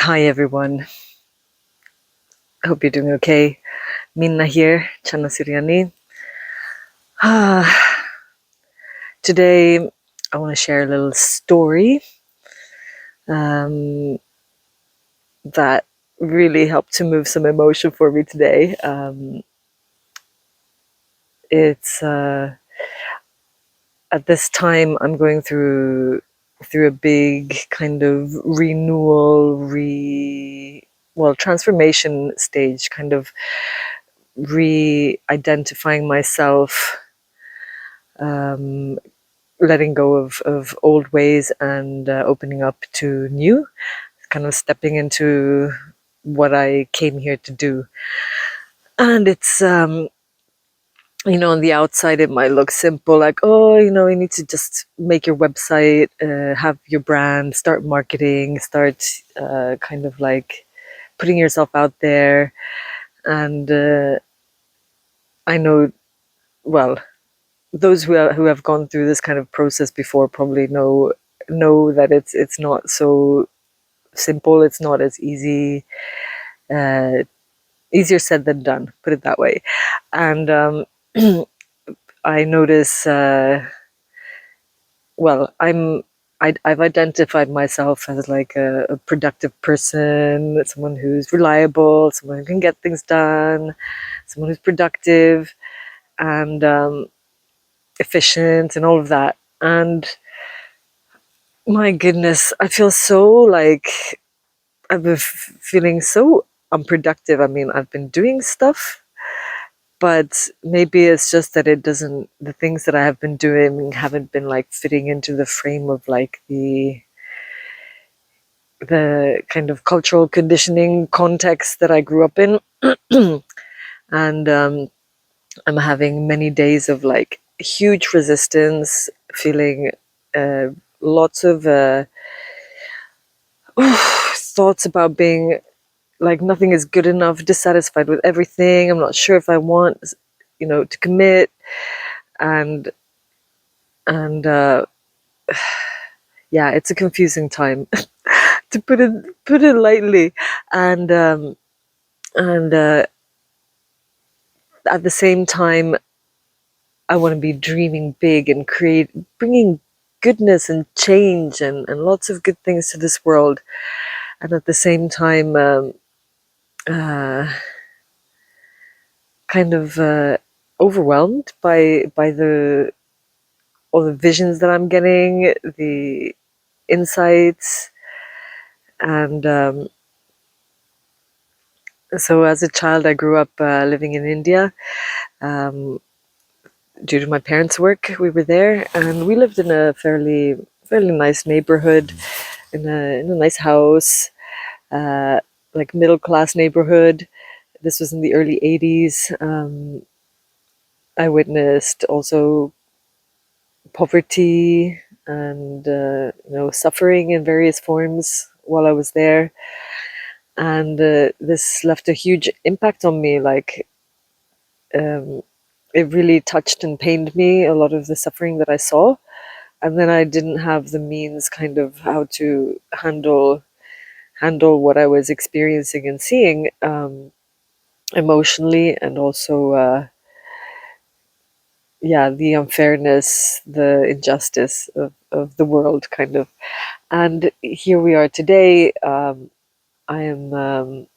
Hi everyone. Hope you're doing okay. Minna here, Channa Siriani. Today I want to share a little story um, that really helped to move some emotion for me today. It's At this time I'm going through a big kind of renewal, transformation stage, kind of re-identifying myself, um, letting go of old ways and opening up to new, kind of stepping into what I came here to do. And it's on the outside, it might look simple, like, oh, you need to just make your website, have your brand, start marketing, start kind of like putting yourself out there. And I know, well, those who have gone through this kind of process before probably know that it's not so simple. It's not as easy, uh, easier said than done, put it that way. And I notice, well, I've identified myself as like a productive person, someone who's reliable, someone who can get things done, someone who's productive and efficient and all of that. And my goodness, I feel so like I've been feeling so unproductive. I mean, I've been doing stuff, but maybe it's just that the things that I have been doing haven't been like fitting into the frame of like the kind of cultural conditioning context that I grew up in. And I'm having many days of like huge resistance, feeling uh, lots of thoughts about being like nothing is good enough, dissatisfied with everything. I'm not sure if I want, to commit, and and yeah, it's a confusing time to put it lightly, and and at the same time, I want to be dreaming big and bringing goodness and change and lots of good things to this world, and at the same time, uh, kind of overwhelmed by the all the visions that I'm getting, the insights, and so as a child, I grew up living in India. Um, Due to my parents' work, we were there, and we lived in a fairly nice neighborhood, in a nice house, uh, like middle class neighborhood. This was in the early '80s. I witnessed also poverty and suffering in various forms while I was there, and this left a huge impact on me. Like, um, it really touched and pained me, a lot of the suffering that I saw. And then I didn't have the means, kind of how to handle what I was experiencing and seeing, emotionally, and also yeah, the unfairness, the injustice of the world, kind of. And here we are today. I am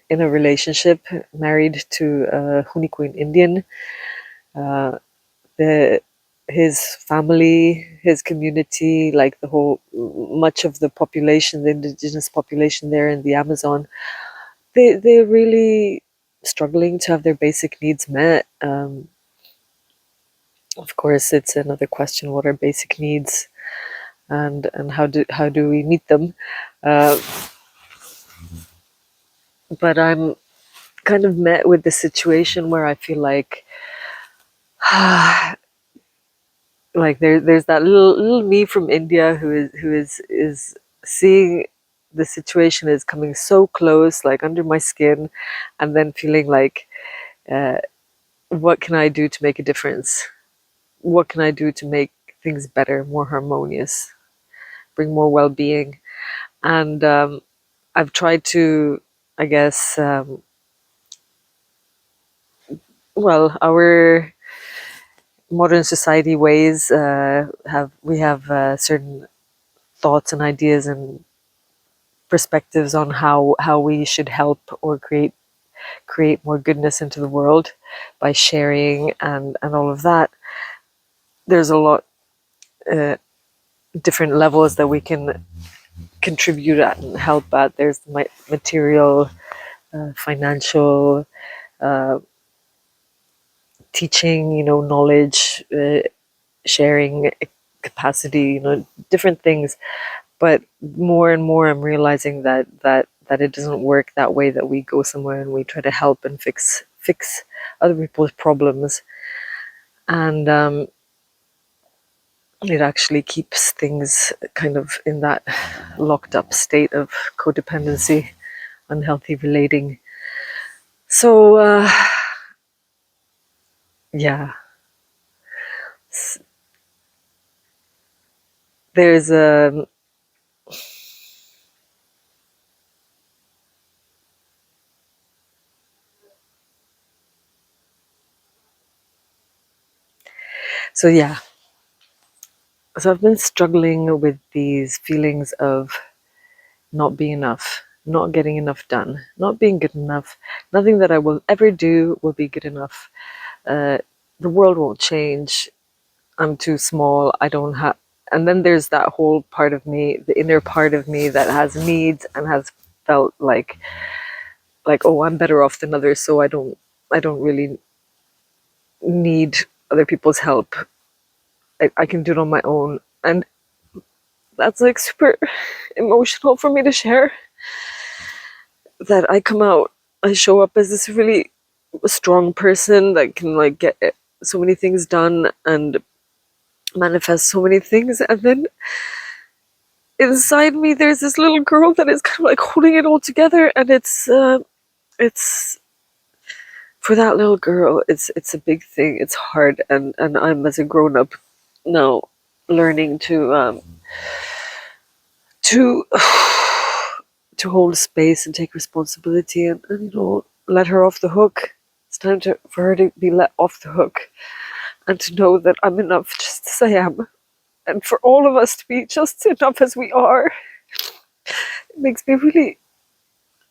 in a relationship, married to a Huni Queen Indian. Uh, the His family, his community, like the whole, much of the population, the indigenous population there in the Amazon, they're really struggling to have their basic needs met. Of course, it's another question: what are basic needs, and how do we meet them? Uh, but I'm kind of met with the situation where I feel like like there's that little me from India who is seeing the situation is coming so close, like under my skin, and then feeling like, uh, what can I do to make a difference? What can I do to make things better, more harmonious, bring more well-being? And I've tried to, I guess, well, our modern society ways have certain thoughts and ideas and perspectives on how we should help or create more goodness into the world by sharing and all of that. There's a lot different levels that we can contribute at and help at. There's the material, financial, teaching, knowledge, sharing capacity, different things. But more and more, I'm realizing that it doesn't work that way. That we go somewhere and we try to help and fix other people's problems, and it actually keeps things kind of in that locked up state of codependency, unhealthy relating. So yeah, there's a so yeah. So I've been struggling with these feelings of not being enough, not getting enough done, not being good enough. Nothing that I will ever do will be good enough. Uh, the world won't change. I'm too small. I don't have. And then there's that whole part of me, the inner part of me that has needs and has felt like oh, I'm better off than others, so I don't really need other people's help. I can do it on my own, and that's like super emotional for me to share. That I come out, I show up as this really strong person that can like get so many things done and manifest so many things, and then inside me there's this little girl that is kind of like holding it all together, and it's for that little girl, it's a big thing. It's hard, and I'm as a grown up now learning to to hold space and take responsibility, and let her off the hook. It's time for her to be let off the hook, and to know that I'm enough just as I am, and for all of us to be just enough as we are. It makes me really,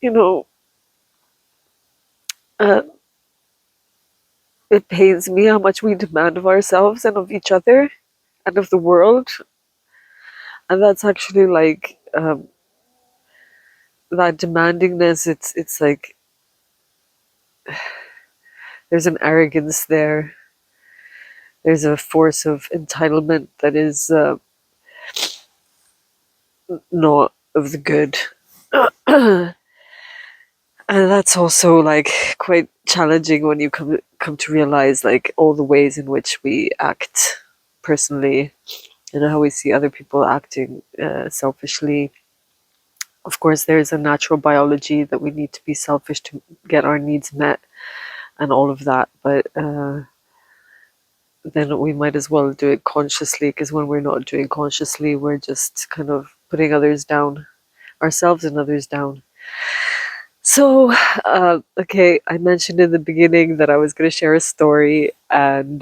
you know, uh, it pains me how much we demand of ourselves and of each other and of the world, and that's actually like that demandingness. It's like there's an arrogance there. There's a force of entitlement that is not of the good. And that's also like quite challenging when you come to realize like all the ways in which we act personally and how we see other people acting selfishly. Of course, there's a natural biology that we need to be selfish to get our needs met and all of that, but then we might as well do it consciously, because when we're not doing consciously, we're just kind of putting others down, ourselves and others down. So, okay, I mentioned in the beginning that I was going to share a story, and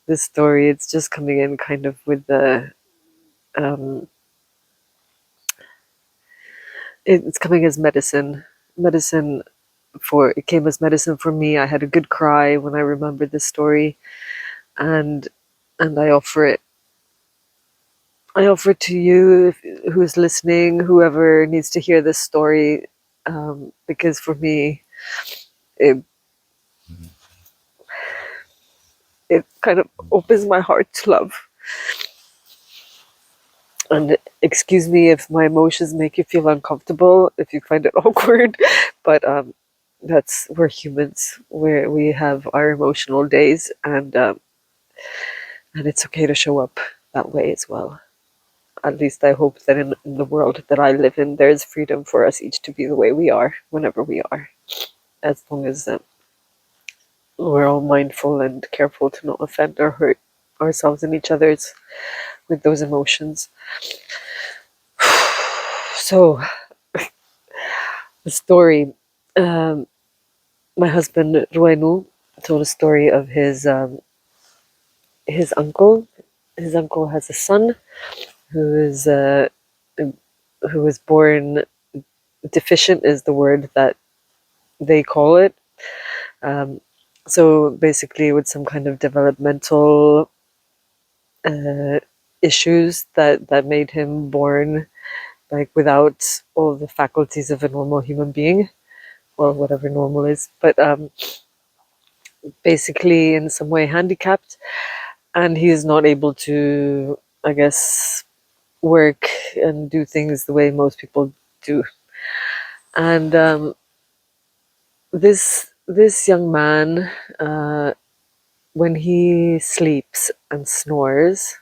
this story, it's just coming in kind of with um, it's coming as medicine it came as medicine for me. I had a good cry when I remembered this story, and I offer it to you, who's listening, whoever needs to hear this story, because for me, it, it kind of opens my heart to love. And excuse me if my emotions make you feel uncomfortable, if you find it awkward, but we're humans. We have our emotional days, and it's okay to show up that way as well. At least I hope that in the world that I live in, there's freedom for us each to be the way we are, whenever we are, as long as we're all mindful and careful to not offend or hurt ourselves and each other's with those emotions. So The story. Um, my husband Ruenu told a story of his uncle. His uncle has a son who is who was born deficient, is the word that they call it. Um, so basically, with some kind of developmental uh, issues that made him born like without all the faculties of a normal human being, or whatever normal is, but basically in some way handicapped, and he is not able to, I guess, work and do things the way most people do. And this young man, when he sleeps and snores,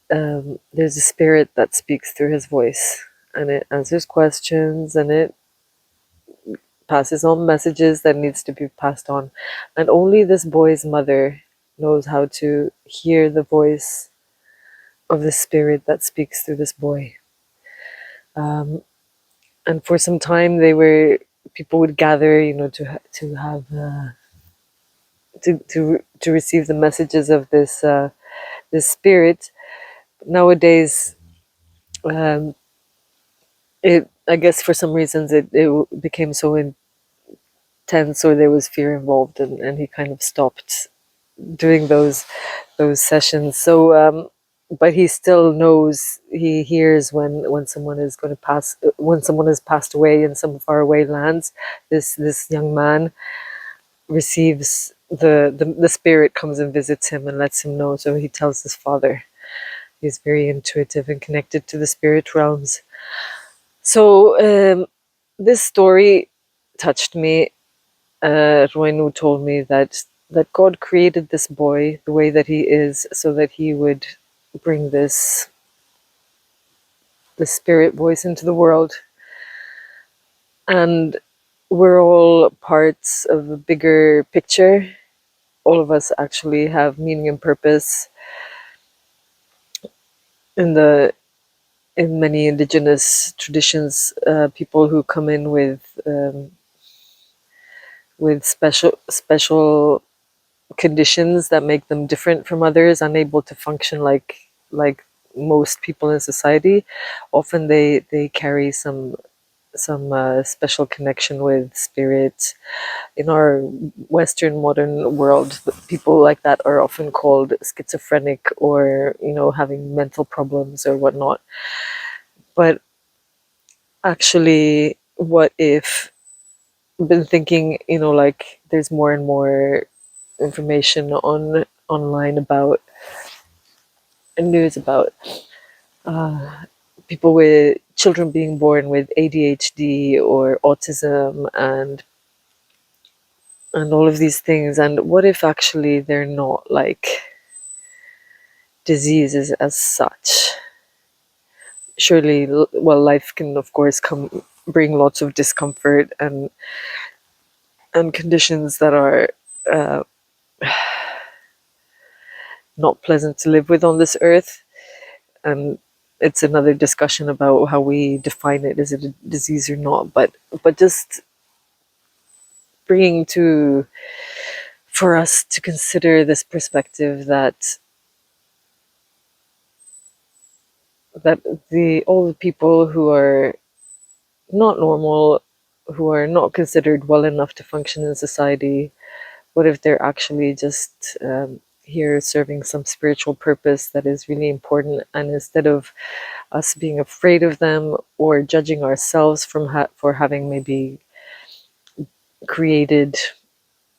there's a spirit that speaks through his voice, and it answers questions, and it passes on messages that needs to be passed on. And only this boy's mother knows how to hear the voice of the spirit that speaks through this boy. Um, and for some time, people would gather, to have to receive the messages of this spirit. Nowadays, um, it I guess for some reasons it became so intense, or there was fear involved, and he kind of stopped doing those sessions. So, but he still knows, he hears when someone is going to pass, when someone has passed away in some faraway lands. This young man receives the spirit comes and visits him and lets him know. So he tells his father. He's very intuitive and connected to the spirit realms. So this story touched me. Roinu told me that God created this boy the way that he is, so that he would bring the spirit voice into the world, and we're all parts of a bigger picture. All of us actually have meaning and purpose in the in many indigenous traditions. People who come in with special conditions that make them different from others, unable to function like most people in society. Often they carry some special connection with spirit. In our Western modern world, people like that are often called schizophrenic, or having mental problems or whatnot. But actually, what if, I've been thinking, like there's more and more information online about, and news about people with children being born with ADHD or autism, and all of these things. And what if actually they're not like diseases as such? Surely, well, life can of course bring lots of discomfort and conditions that are uh, not pleasant to live with on this earth. And it's another discussion about how we define it. Is it a disease or not? But just bringing to for us to consider this perspective that the all the people who are not normal, who are not considered well enough to function in society, what if they're actually just here serving some spiritual purpose that is really important? And instead of us being afraid of them or judging ourselves for having maybe created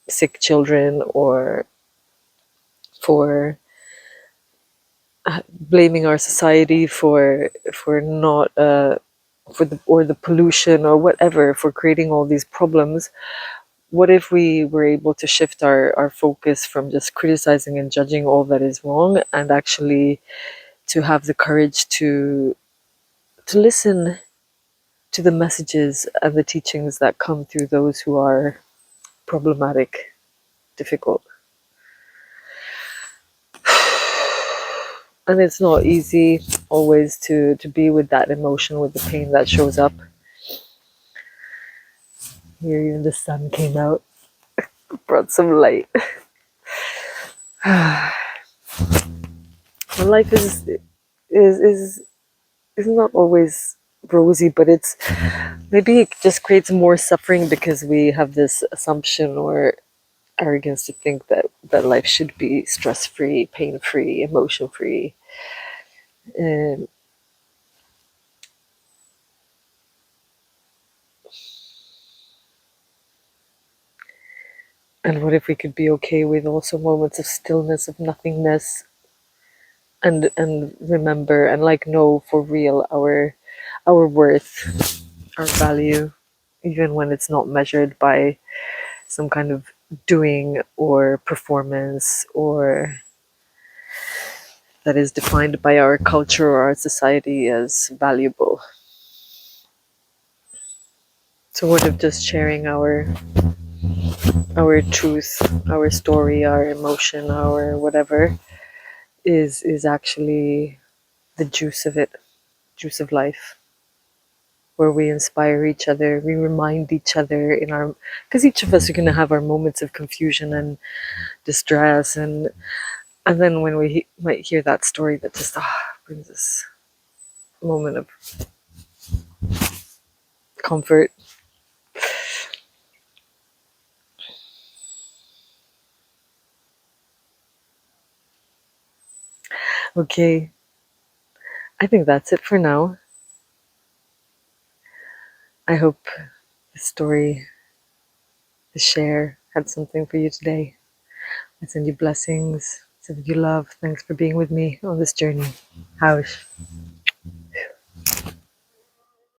sick children, or for blaming our society for not for the pollution or whatever, for creating all these problems, what if we were able to shift our focus from just criticizing and judging all that is wrong, and actually to have the courage to listen to the messages and the teachings that come through those who are problematic, difficult. And it's not easy always to be with that emotion, with the pain that shows up. Here, even the sun came out, brought some light. Life is not always rosy, but it's maybe it just creates more suffering because we have this assumption or arrogance to think that life should be stress free, pain free, emotion free. And what if we could be okay with also moments of stillness, of nothingness, and remember and like know for real our worth, our value, even when it's not measured by some kind of doing or performance or that is defined by our culture or our society as valuable. So what if just sharing our truth, our story, our emotion, our whatever is actually the juice of it, juice of life, where we inspire each other, we remind each other in our, because each of us are going to have our moments of confusion and distress, and then when we might hear that story that just brings us a moment of comfort. Okay, I think that's it for now. I hope the story, the share, had something for you today. I send you blessings, send you love. Thanks for being with me on this journey. Haush.